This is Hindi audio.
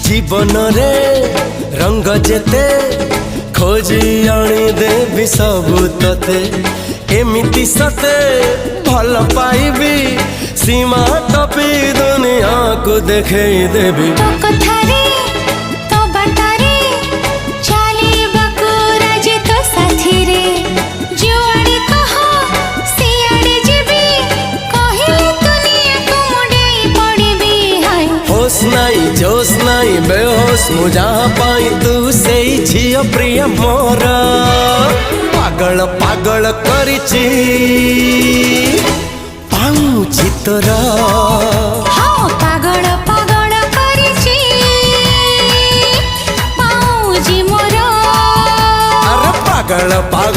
जीवन रे रंग जेते खोजी आनी देवी सबू तते एमिति सते भल पाइबी सीमा टपी दुनिया को देखे देवी तो कथारे तो बातारे चाली बकुरा जे तो साथी रे जुआड़े कहो सियाड़े जीबी कहिले दुनिया को मुड़े पड़बी हाय होश नहीं जोश नहीं बेहोश मु जहाँ पाई तू से झियो प्रिय मोर पागल पागल करिची पाऊची तोरा हाँ पागल पागल करिची पाऊजी मोर अरे पागल पागल